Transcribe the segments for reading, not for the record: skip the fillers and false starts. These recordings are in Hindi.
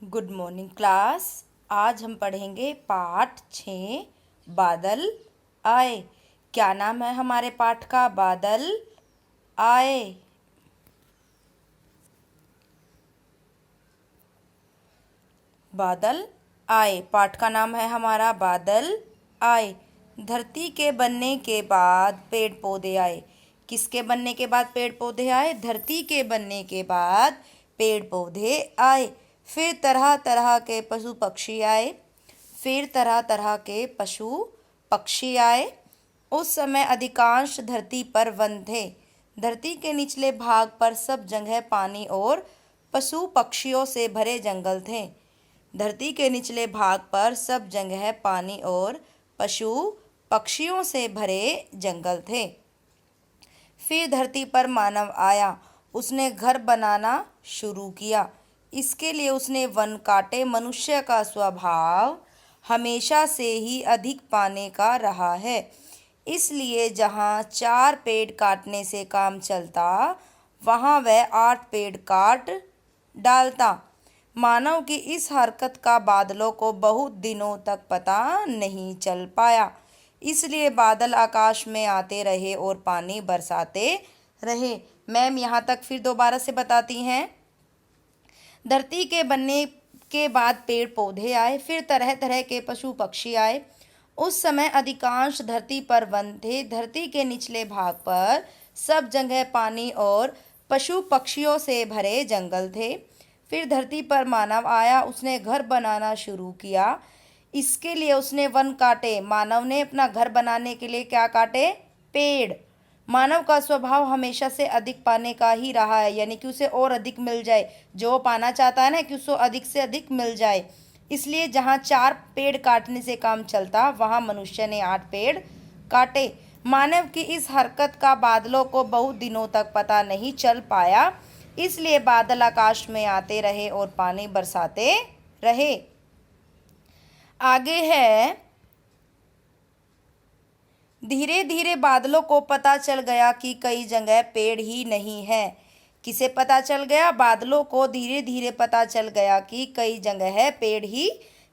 Good morning class. आज हम पढ़ेंगे पाठ 6 बादल आए। क्या नाम है हमारे पाठ का? बादल आए। बादल आए पाठ का नाम है हमारा बादल आए। धरती के बनने के बाद पेड़ पौधे आए। किसके बनने के बाद पेड़ पौधे आए? धरती के बनने के बाद पेड़ पौधे आए। फिर तरह तरह के पशु पक्षी आए। फिर तरह तरह के पशु पक्षी आए। उस समय अधिकांश धरती पर वन थे। धरती के निचले भाग पर सब जगह पानी और पशु पक्षियों से भरे जंगल थे। धरती के निचले भाग पर सब जगह पानी और पशु पक्षियों से भरे जंगल थे। फिर धरती पर मानव आया। उसने घर बनाना शुरू किया। इसके लिए उसने वन काटे। मनुष्य का स्वभाव हमेशा से ही अधिक पाने का रहा है, इसलिए जहाँ 4 पेड़ काटने से काम चलता, वहाँ वह 8 पेड़ काट डालता। मानव की इस हरकत का बादलों को बहुत दिनों तक पता नहीं चल पाया, इसलिए बादल आकाश में आते रहे और पानी बरसाते रहे। मैम यहाँ तक फिर दोबारा से बताती हैं। धरती के बनने के बाद पेड़ पौधे आए। फिर तरह तरह के पशु पक्षी आए। उस समय अधिकांश धरती पर वन थे। धरती के निचले भाग पर सब जगह पानी और पशु पक्षियों से भरे जंगल थे। फिर धरती पर मानव आया। उसने घर बनाना शुरू किया। इसके लिए उसने वन काटे। मानव ने अपना घर बनाने के लिए क्या काटे? पेड़। मानव का स्वभाव हमेशा से अधिक पाने का ही रहा है, यानी कि उसे और अधिक मिल जाए। जो पाना चाहता है ना कि उसको अधिक से अधिक मिल जाए, इसलिए जहाँ 4 पेड़ काटने से काम चलता, वहाँ मनुष्य ने 8 पेड़ काटे। मानव की इस हरकत का बादलों को बहुत दिनों तक पता नहीं चल पाया, इसलिए बादल आकाश में आते रहे और पानी बरसाते रहे। आगे है, धीरे धीरे बादलों को पता चल गया कि कई जगह पेड़ ही नहीं है। किसे पता चल गया? बादलों को धीरे धीरे पता चल गया कि कई जगह पेड़ ही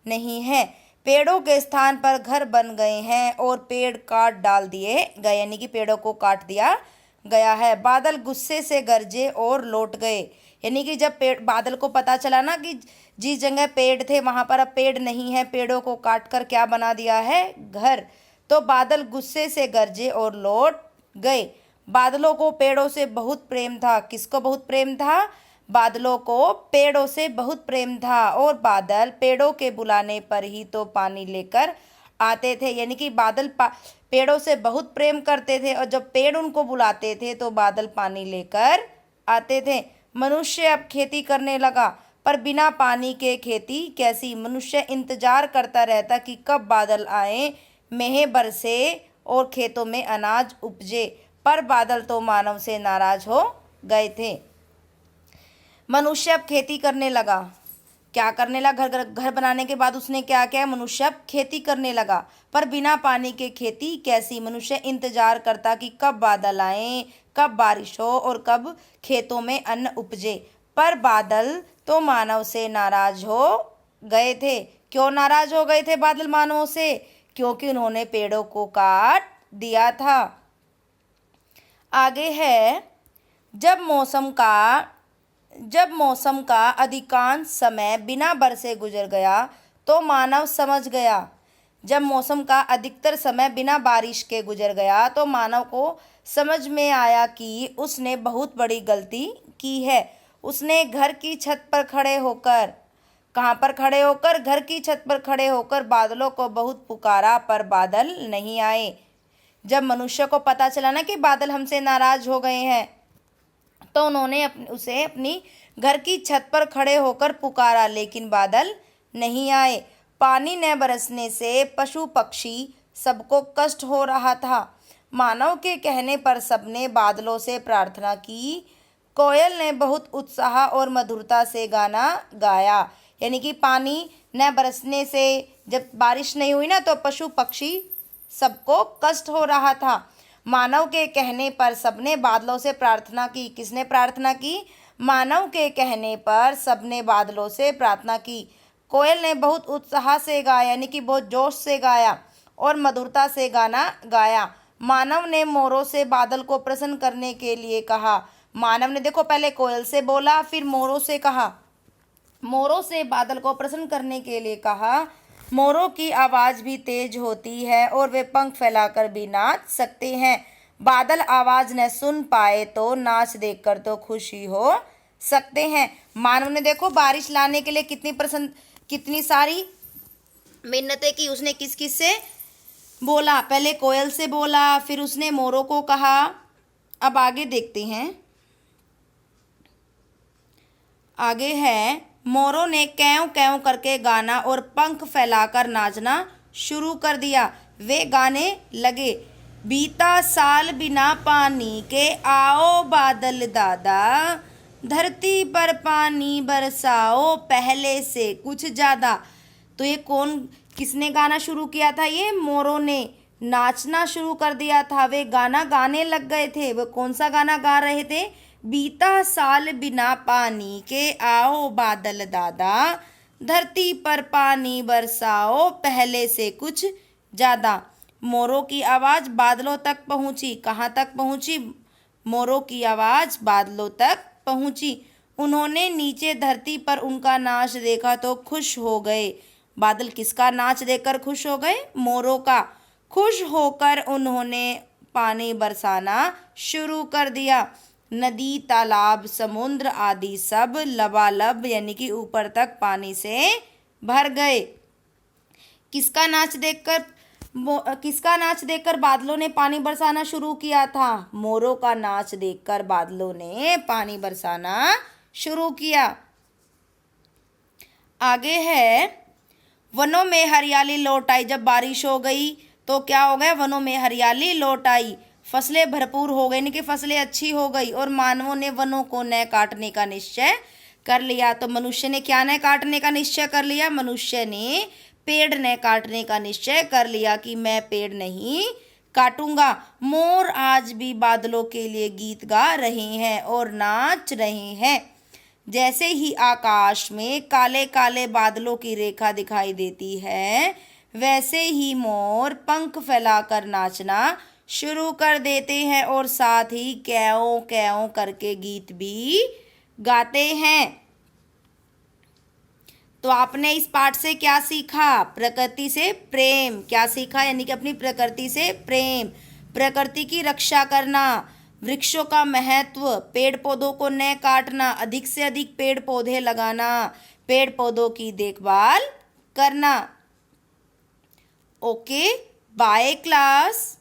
नहीं है। पेड़ों के स्थान पर घर बन गए हैं और पेड़ काट डाल दिए गए, यानी कि पेड़ों को काट दिया गया है। बादल गुस्से से गरजे और लौट गए, यानी कि जब पेड़ बादल को पता चला ना कि जिस जगह पेड़ थे वहां पर अब पेड़ नहीं है, पेड़ों को काट कर क्या बना दिया है? घर। तो बादल गुस्से से गरजे और लौट गए। बादलों को पेड़ों से बहुत प्रेम था। किसको बहुत प्रेम था? बादलों को पेड़ों से बहुत प्रेम था। और बादल पेड़ों के बुलाने पर ही तो पानी लेकर आते थे, यानी कि बादल पेड़ों से बहुत प्रेम करते थे, और जब पेड़ उनको बुलाते थे तो बादल पानी लेकर आते थे। मनुष्य अब खेती करने लगा, पर बिना पानी के खेती कैसी? मनुष्य इंतजार करता रहता कि कब बादल आए, मेंह बरसे और खेतों में अनाज उपजे, पर बादल तो मानव से नाराज हो गए थे। मनुष्य अब खेती करने लगा। क्या करने लगा? घर बनाने के बाद उसने क्या किया? मनुष्य अब खेती करने लगा, पर बिना पानी के खेती कैसी? मनुष्य इंतजार करता कि कब बादल आए, कब बारिश हो और कब खेतों में अन्न उपजे, पर बादल तो मानव से नाराज हो गए थे। क्यों नाराज हो गए थे बादल मानवों से? क्योंकि उन्होंने पेड़ों को काट दिया था। आगे है, जब मौसम का अधिकांश समय बिना बरसे गुजर गया तो मानव समझ गया। जब मौसम का अधिकतर समय बिना बारिश के गुजर गया तो मानव को समझ में आया कि उसने बहुत बड़ी गलती की है। उसने घर की छत पर खड़े होकर, कहाँ पर खड़े होकर? घर की छत पर खड़े होकर बादलों को बहुत पुकारा, पर बादल नहीं आए। जब मनुष्य को पता चला ना कि बादल हमसे नाराज हो गए हैं, तो उन्होंने उसे अपनी घर की छत पर खड़े होकर पुकारा, लेकिन बादल नहीं आए। पानी न बरसने से पशु पक्षी सबको कष्ट हो रहा था। मानव के कहने पर सबने बादलों से प्रार्थना की। कोयल ने बहुत उत्साह और मधुरता से गाना गाया, यानी कि पानी न बरसने से, जब बारिश नहीं हुई ना, तो पशु पक्षी सबको कष्ट हो रहा था। मानव के कहने पर सबने बादलों से प्रार्थना की। किसने प्रार्थना की? मानव के कहने पर सबने बादलों से प्रार्थना की। कोयल ने बहुत उत्साह से गाया, यानी कि बहुत जोश से गाया और मधुरता से गाना गाया। मानव ने मोरों से बादल को प्रसन्न करने के लिए कहा। मानव ने देखो पहले कोयल से बोला, फिर मोरों से कहा, मोरों से बादल को प्रसन्न करने के लिए कहा। मोरों की आवाज़ भी तेज होती है और वे पंख फैलाकर भी नाच सकते हैं। बादल आवाज़ न सुन पाए तो नाच देखकर तो खुशी हो सकते हैं। मानव ने देखो बारिश लाने के लिए कितनी सारी मिन्नतें की। उसने किस किस से बोला, पहले कोयल से बोला, फिर उसने मोरों को कहा। अब आगे देखते हैं, आगे है मोरों ने कैं कैं करके गाना और पंख फैलाकर नाचना शुरू कर दिया। वे गाने लगे, बीता साल बिना पानी के आओ बादल दादा, धरती पर पानी बरसाओ पहले से कुछ ज़्यादा। तो ये किसने गाना शुरू किया था? ये मोरों ने नाचना शुरू कर दिया था। वे गाना गाने लग गए थे। वे कौन सा गाना गा रहे थे? बीता साल बिना पानी के आओ बादल दादा, धरती पर पानी बरसाओ पहले से कुछ ज़्यादा। मोरों की आवाज़ बादलों तक पहुंची। कहाँ तक पहुंची? मोरों की आवाज़ बादलों तक पहुंची। उन्होंने नीचे धरती पर उनका नाच देखा तो खुश हो गए। बादल किसका नाच देखकर खुश हो गए? मोरों का। खुश होकर उन्होंने पानी बरसाना शुरू कर दिया। नदी, तालाब, समुद्र आदि सब लबालब यानी कि ऊपर तक पानी से भर गए। किसका नाच देखकर बादलों ने पानी बरसाना शुरू किया था? मोरों का नाच देखकर बादलों ने पानी बरसाना शुरू किया। आगे है, वनों में हरियाली लौट आई। जब बारिश हो गई तो क्या हो गया? वनों में हरियाली लौट आई, फसलें भरपूर हो गई, यानी कि फसलें अच्छी हो गई और मानवों ने वनों को न काटने का निश्चय कर लिया। तो मनुष्य ने क्या न काटने का निश्चय कर लिया? मनुष्य ने पेड़ न काटने का निश्चय कर लिया कि मैं पेड़ नहीं काटूंगा। मोर आज भी बादलों के लिए गीत गा रहे हैं और नाच रहे हैं। जैसे ही आकाश में काले काले बादलों की रेखा दिखाई देती है, वैसे ही मोर पंख फैलाकर नाचना शुरू कर देते हैं और साथ ही कैओ कैओ करके गीत भी गाते हैं। तो आपने इस पाठ से क्या सीखा? प्रकृति से प्रेम। क्या सीखा? यानी कि अपनी प्रकृति से प्रेम, प्रकृति की रक्षा करना, वृक्षों का महत्व, पेड़ पौधों को न काटना, अधिक से अधिक पेड़ पौधे लगाना, पेड़ पौधों की देखभाल करना। Okay, bye class.